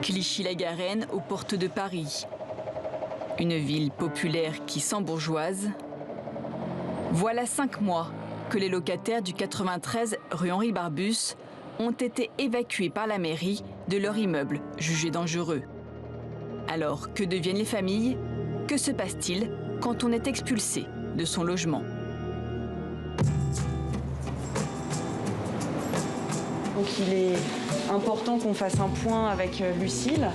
Clichy-la-Garenne, aux portes de Paris. Une ville populaire qui s'embourgeoise. Voilà 5 mois que les locataires du 93 rue Henri Barbus ont été évacués par la mairie de leur immeuble jugé dangereux. Alors, que deviennent les familles? Que se passe-t-il quand on est expulsé de son logement? Donc il est important qu'on fasse un point avec Lucile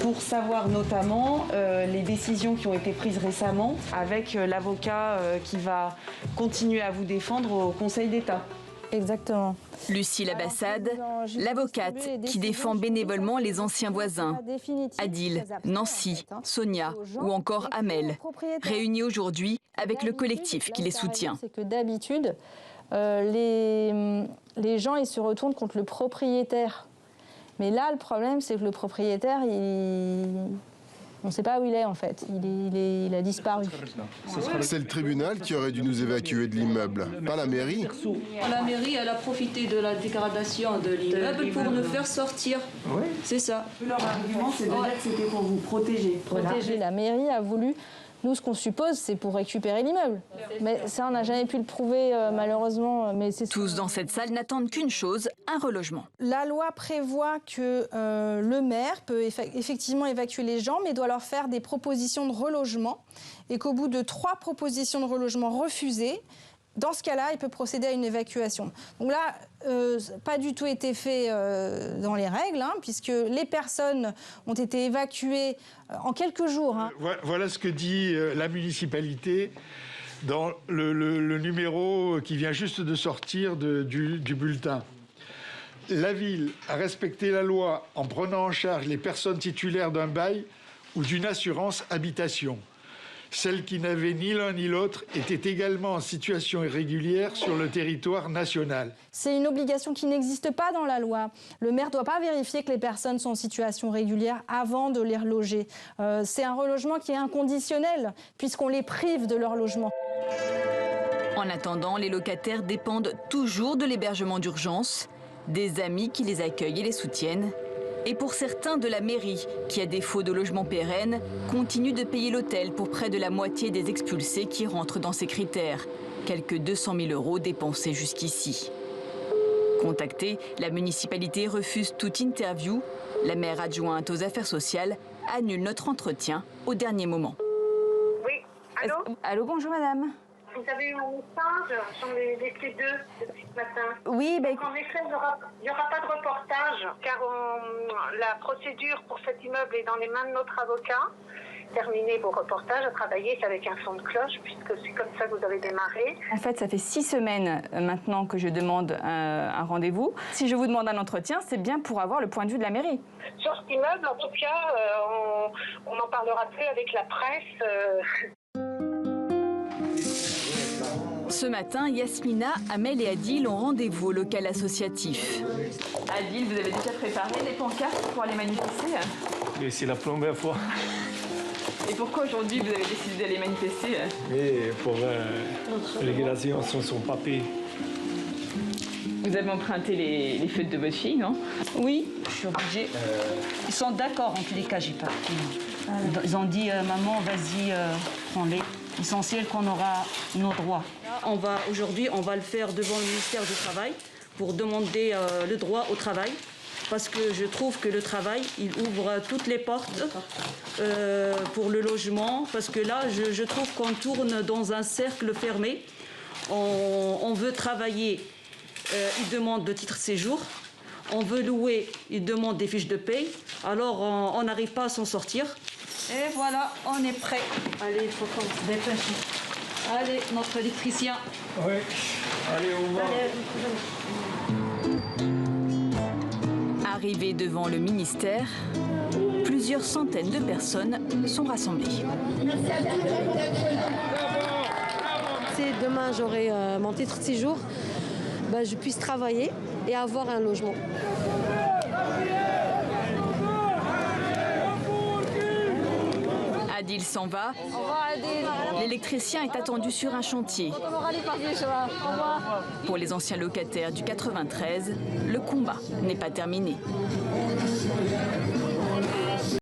pour savoir notamment les décisions qui ont été prises récemment avec l'avocat qui va continuer à vous défendre au Conseil d'État. Exactement. Lucile Abassad, l'avocate qui défend bénévolement les anciens voisins, Adil, Nancy, Sonia ou encore Amel, réunis aujourd'hui avec le collectif qui les soutient. C'est que d'habitude, les gens ils se retournent contre le propriétaire. Mais là, le problème, c'est que le propriétaire, on ne sait pas où il est en fait. Il a disparu. C'est le tribunal qui aurait dû nous évacuer de l'immeuble, pas la mairie. La mairie, elle a profité de la dégradation de l'immeuble pour nous faire sortir. Oui. C'est ça. Leur argument, c'est de dire que c'était pour vous protéger. Protéger. La mairie a voulu. Nous, ce qu'on suppose, c'est pour récupérer l'immeuble. Mais ça, on n'a jamais pu le prouver, malheureusement. Mais tous dans cette salle n'attendent qu'une chose, un relogement. La loi prévoit que le maire peut effectivement évacuer les gens, mais doit leur faire des propositions de relogement. Et qu'au bout de 3 propositions de relogement refusées, dans ce cas-là, il peut procéder à une évacuation. Donc là, pas du tout été fait dans les règles, hein, puisque les personnes ont été évacuées en quelques jours. Hein. Voilà ce que dit la municipalité dans le numéro qui vient juste de sortir du bulletin. La ville a respecté la loi en prenant en charge les personnes titulaires d'un bail ou d'une assurance habitation. Celles qui n'avaient ni l'un ni l'autre étaient également en situation irrégulière sur le territoire national. C'est une obligation qui n'existe pas dans la loi. Le maire ne doit pas vérifier que les personnes sont en situation régulière avant de les reloger. C'est un relogement qui est inconditionnel, puisqu'on les prive de leur logement. En attendant, les locataires dépendent toujours de l'hébergement d'urgence, des amis qui les accueillent et les soutiennent. Et pour certains de la mairie, qui à défaut de logement pérenne, continue de payer l'hôtel pour près de la moitié des expulsés qui rentrent dans ces critères. Quelques 200 000 € dépensés jusqu'ici. Contactée, la municipalité refuse toute interview. La maire adjointe aux affaires sociales annule notre entretien au dernier moment. Oui, allô? Allô, bonjour madame. Vous avez eu un message, j'en ai laissé 2 depuis ce matin. Oui, Donc, en effet, il n'y aura pas de reportage, car la procédure pour cet immeuble est dans les mains de notre avocat. Terminez vos reportages, à travailler avec un son de cloche, puisque c'est comme ça que vous avez démarré. En fait, ça fait 6 semaines maintenant que je demande un rendez-vous. Si je vous demande un entretien, c'est bien pour avoir le point de vue de la mairie. Sur cet immeuble, en tout cas, on n'en parlera plus avec la presse. Ce matin, Yasmina, Amel et Adil ont rendez-vous au local associatif. Adil, vous avez déjà préparé les pancartes pour aller manifester? Et c'est la première fois. Et pourquoi aujourd'hui vous avez décidé d'aller manifester? Et pour régulation sur son papier. Vous avez emprunté les feuilles de votre fille, non? Oui, je suis obligée. Ils sont d'accord, en tous les cas, j'ai pas. Ils ont dit, maman, vas-y, prends-les. Essentiel qu'on aura nos droits. Aujourd'hui, on va le faire devant le ministère du Travail pour demander le droit au travail. Parce que je trouve que le travail, il ouvre toutes les portes pour le logement. Parce que là, je trouve qu'on tourne dans un cercle fermé. On veut travailler, ils demandent le titre de séjour. On veut louer, ils demandent des fiches de paye. Alors, on n'arrive pas à s'en sortir. Et voilà, on est prêt. Allez, il faut qu'on se dépêche. Allez, notre électricien. Oui, allez, au revoir. Arrivés devant le ministère, plusieurs centaines de personnes sont rassemblées. Si demain j'aurai mon titre de séjour, je puisse travailler et avoir un logement. Adil s'en va. L'électricien est attendu sur un chantier. Pour les anciens locataires du 93, le combat n'est pas terminé.